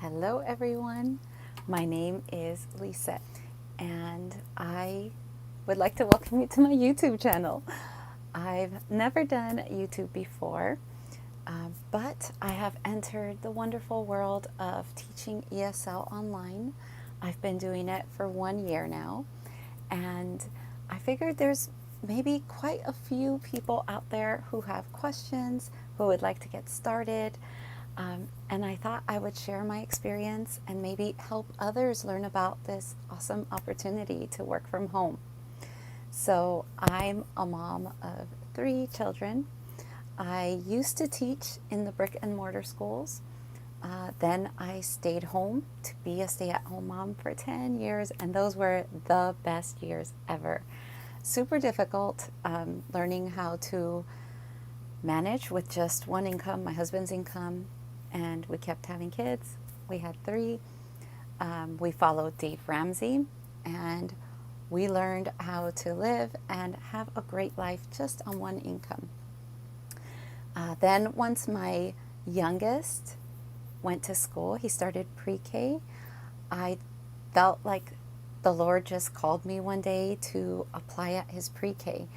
Hello everyone, my name is Lisa and I would like to welcome you to my YouTube channel. I've never done YouTube before, but I have entered the wonderful world of teaching ESL online. I've been doing it for 1 year now, and I figured there's maybe quite a few people out there who have questions, who would like to get started. And I thought I would share my experience and maybe help others learn about this awesome opportunity to work from home. So I'm a mom of 3 children. I used to teach in the brick and mortar schools. Then I stayed home to be a stay-at-home mom for 10 years, and those were the best years ever. Super difficult, learning how to manage with just one income, my husband's income, and we kept having kids. We had 3. We followed Dave Ramsey, and we learned how to live and have a great life just on one income. Then once my youngest went to school, he started pre-K, I felt like the Lord just called me one day to apply at his pre-K.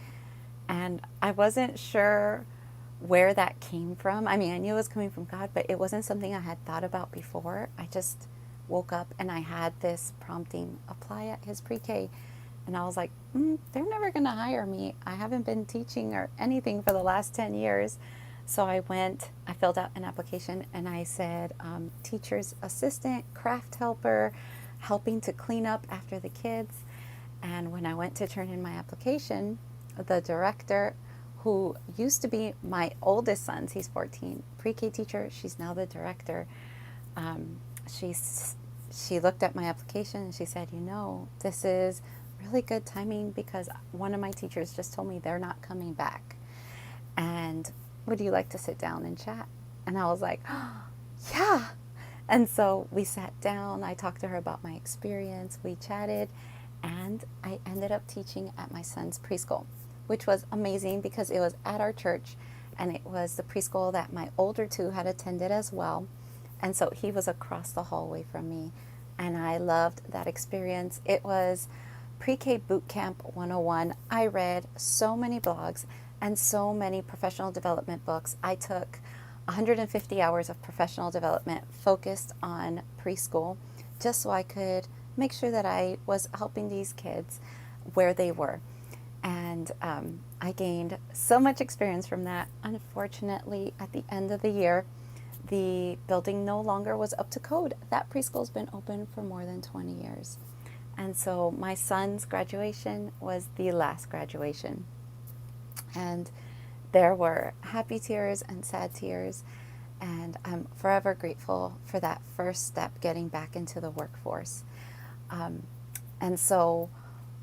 And I wasn't sure where that came from. I mean, I knew it was coming from God, but it wasn't something I had thought about before. I just woke up and I had this prompting, apply at his pre-K. And I was like, they're never going to hire me. I haven't been teaching or anything for the last 10 years. So I filled out an application and I said, teacher's assistant, craft helper, helping to clean up after the kids. And when I went to turn in my application, the director, who used to be my oldest son, he's 14, pre-K teacher, she's now the director, she looked at my application and she said, this is really good timing because one of my teachers just told me they're not coming back. And would you like to sit down and chat? And I was like, oh, yeah. And so we sat down, I talked to her about my experience, we chatted, and I ended up teaching at my son's preschool, which was amazing because it was at our church and it was the preschool that my older 2 had attended as well. And so he was across the hallway from me and I loved that experience. It was pre-K boot camp 101. I read so many blogs and so many professional development books. I took 150 hours of professional development focused on preschool just so I could make sure that I was helping these kids where they were. And I gained so much experience from that. Unfortunately, at the end of the year, the building no longer was up to code. That preschool's been open for more than 20 years. And so my son's graduation was the last graduation. And there were happy tears and sad tears. And I'm forever grateful for that first step, getting back into the workforce. And so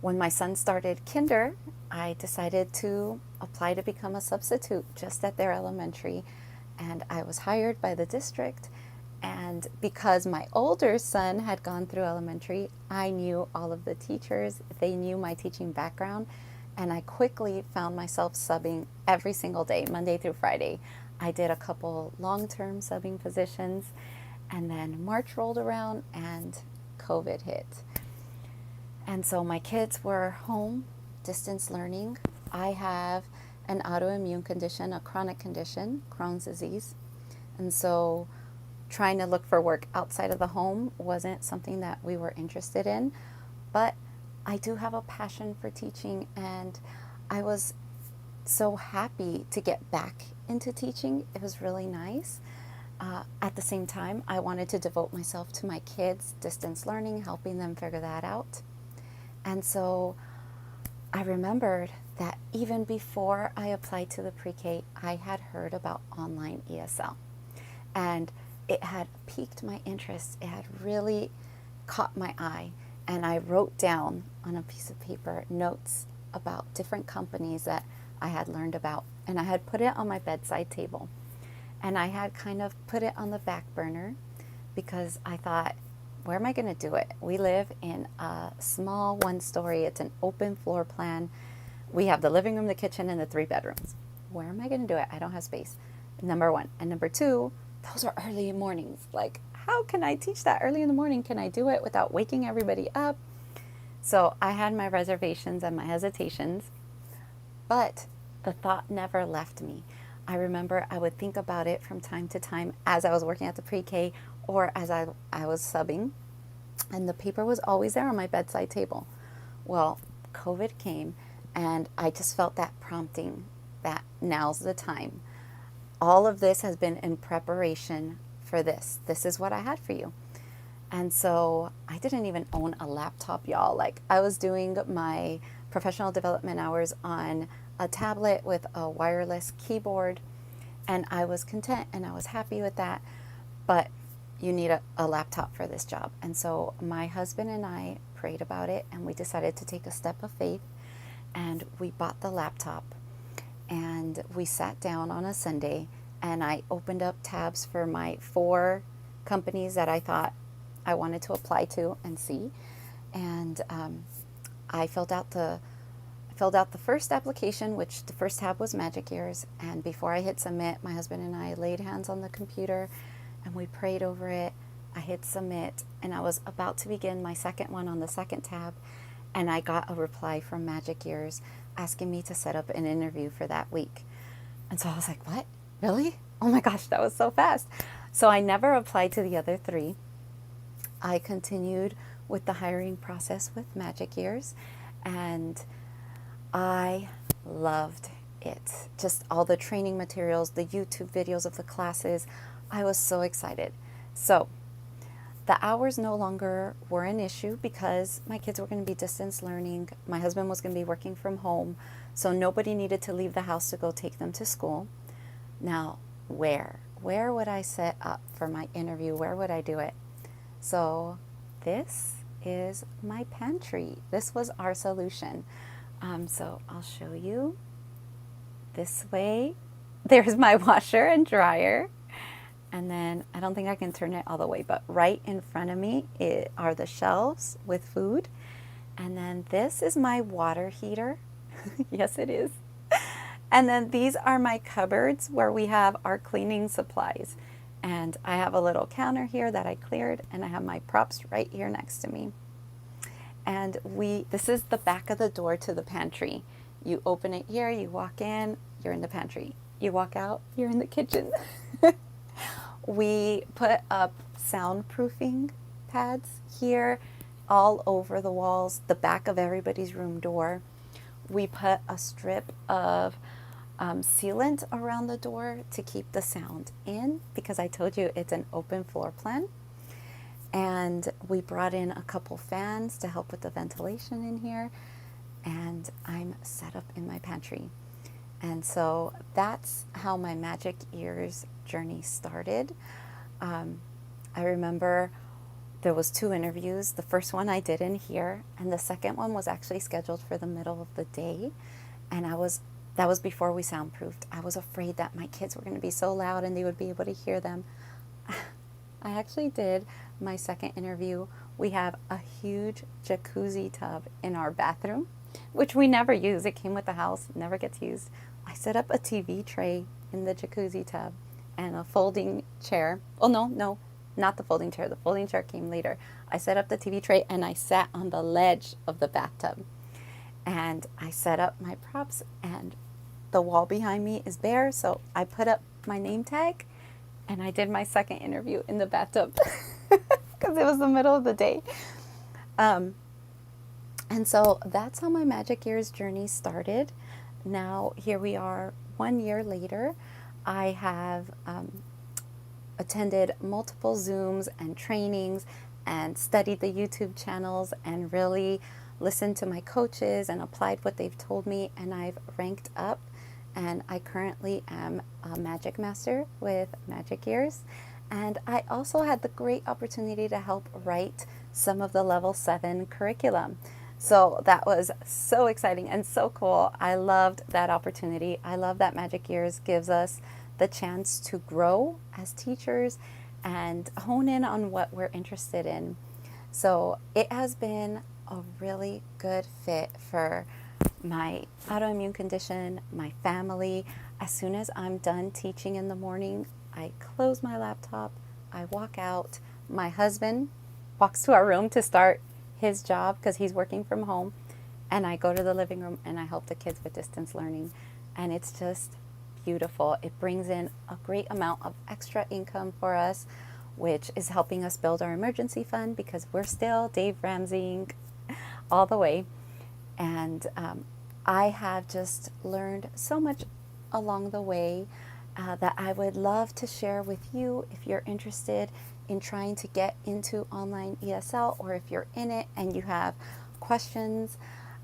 when my son started kinder, I decided to apply to become a substitute just at their elementary. And I was hired by the district. And because my older son had gone through elementary, I knew all of the teachers. They knew my teaching background. And I quickly found myself subbing every single day, Monday through Friday. I did a couple long-term subbing positions. And then March rolled around and COVID hit. And so my kids were home, distance learning. I have an autoimmune condition, a chronic condition, Crohn's disease. And so trying to look for work outside of the home wasn't something that we were interested in. But I do have a passion for teaching, and I was so happy to get back into teaching. It was really nice. At the same time, I wanted to devote myself to my kids, distance learning, helping them figure that out. And so I remembered that even before I applied to the pre-K, I had heard about online ESL. And it had piqued my interest. It had really caught my eye. And I wrote down on a piece of paper notes about different companies that I had learned about. And I had put it on my bedside table. And I had kind of put it on the back burner because I thought, where am I going to do it? We live in a small 1-story. It's an open floor plan. We have the living room, the kitchen, and the 3 bedrooms. Where am I going to do it? I don't have space. Number 1. And number 2, those are early mornings. Like, how can I teach that early in the morning? Can I do it without waking everybody up? So I had my reservations and my hesitations, but the thought never left me. I remember I would think about it from time to time as I was working at the pre-K or as I was subbing, and the paper was always there on my bedside table. Well, COVID came, and I just felt that prompting that now's the time. All of this has been in preparation for this. This is what I had for you. And so I didn't even own a laptop, y'all. Like, I was doing my professional development hours on a tablet with a wireless keyboard, and I was content and I was happy with that. But you need a laptop for this job. And so my husband and I prayed about it, and we decided to take a step of faith, and we bought the laptop. And we sat down on a Sunday, and I opened up tabs for my 4 companies that I thought I wanted to apply to and see. And I filled out the first application, which the first tab was Magic Ears. And before I hit submit, my husband and I laid hands on the computer and we prayed over it. I hit submit, and I was about to begin my second one on the second tab, and I got a reply from Magic Ears asking me to set up an interview for that week. And so I was like, what? Really? Oh my gosh, that was so fast. So I never applied to the other 3. I continued with the hiring process with Magic Ears, and I loved it. Just all the training materials, the YouTube videos of the classes. I was so excited. So the hours no longer were an issue because my kids were going to be distance learning. My husband was going to be working from home, so nobody needed to leave the house to go take them to school. Now, where would I set up for my interview? Where would I do it? So this is my pantry. This was our solution. So I'll show you this way. There's my washer and dryer. And then I don't think I can turn it all the way, but right in front of me are the shelves with food. And then this is my water heater. Yes, it is. And then these are my cupboards where we have our cleaning supplies. And I have a little counter here that I cleared, and I have my props right here next to me. And this is the back of the door to the pantry. You open it here, you walk in, you're in the pantry. You walk out, you're in the kitchen. We put up soundproofing pads here all over the walls, the back of everybody's room door. We put a strip of sealant around the door to keep the sound in, because I told you it's an open floor plan. And we brought in a couple fans to help with the ventilation in here. And I'm set up in my pantry. And so that's how my Magic Ears journey started. I remember there was 2 interviews. The first one I did in here, and the second one was actually scheduled for the middle of the day. And that was before we soundproofed. I was afraid that my kids were going to be so loud and they would be able to hear them. I actually did my second interview. We have a huge jacuzzi tub in our bathroom, which we never use. It came with the house, never gets used. I set up a TV tray in the jacuzzi tub and a folding chair. Oh, no, not the folding chair. The folding chair came later. I set up the TV tray and I sat on the ledge of the bathtub. And I set up my props, and the wall behind me is bare. So I put up my name tag, and I did my second interview in the bathtub because it was the middle of the day. And so that's how my Magic Ears journey started. Now, here we are 1 year later. I have attended multiple Zooms and trainings and studied the YouTube channels and really listened to my coaches and applied what they've told me, and I've ranked up, and I currently am a Magic Master with Magic Ears. And I also had the great opportunity to help write some of the level 7 curriculum. So that was so exciting and so cool. I loved that opportunity. I love that Magic Ears gives us the chance to grow as teachers and hone in on what we're interested in. So it has been a really good fit for my autoimmune condition, my family. As soon as I'm done teaching in the morning, I close my laptop, I walk out, my husband walks to our room to start his job because he's working from home, and I go to the living room and I help the kids with distance learning. And it's just beautiful. It brings in a great amount of extra income for us, which is helping us build our emergency fund because we're still Dave Ramseying all the way. And I have just learned so much along the way that I would love to share with you if you're interested in trying to get into online ESL, or if you're in it and you have questions.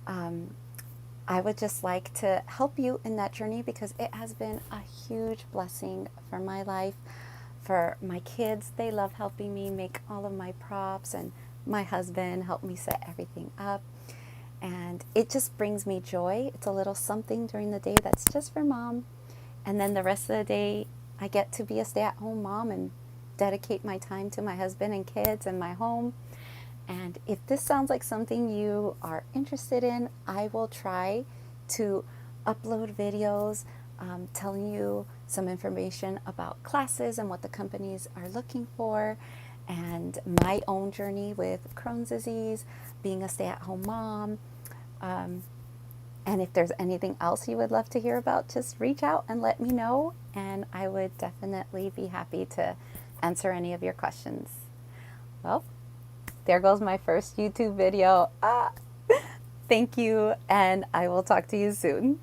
I would just like to help you in that journey because it has been a huge blessing for my life, for my kids. They love helping me make all of my props, and my husband helped me set everything up. And it just brings me joy. It's a little something during the day that's just for mom. And then the rest of the day, I get to be a stay-at-home mom and dedicate my time to my husband and kids and my home. And if this sounds like something you are interested in, I will try to upload videos telling you some information about classes and what the companies are looking for, and my own journey with Crohn's disease, being a stay-at-home mom. And if there's anything else you would love to hear about, just reach out and let me know, and I would definitely be happy to answer any of your questions. Well, there goes my first YouTube video. Thank you, and I will talk to you soon.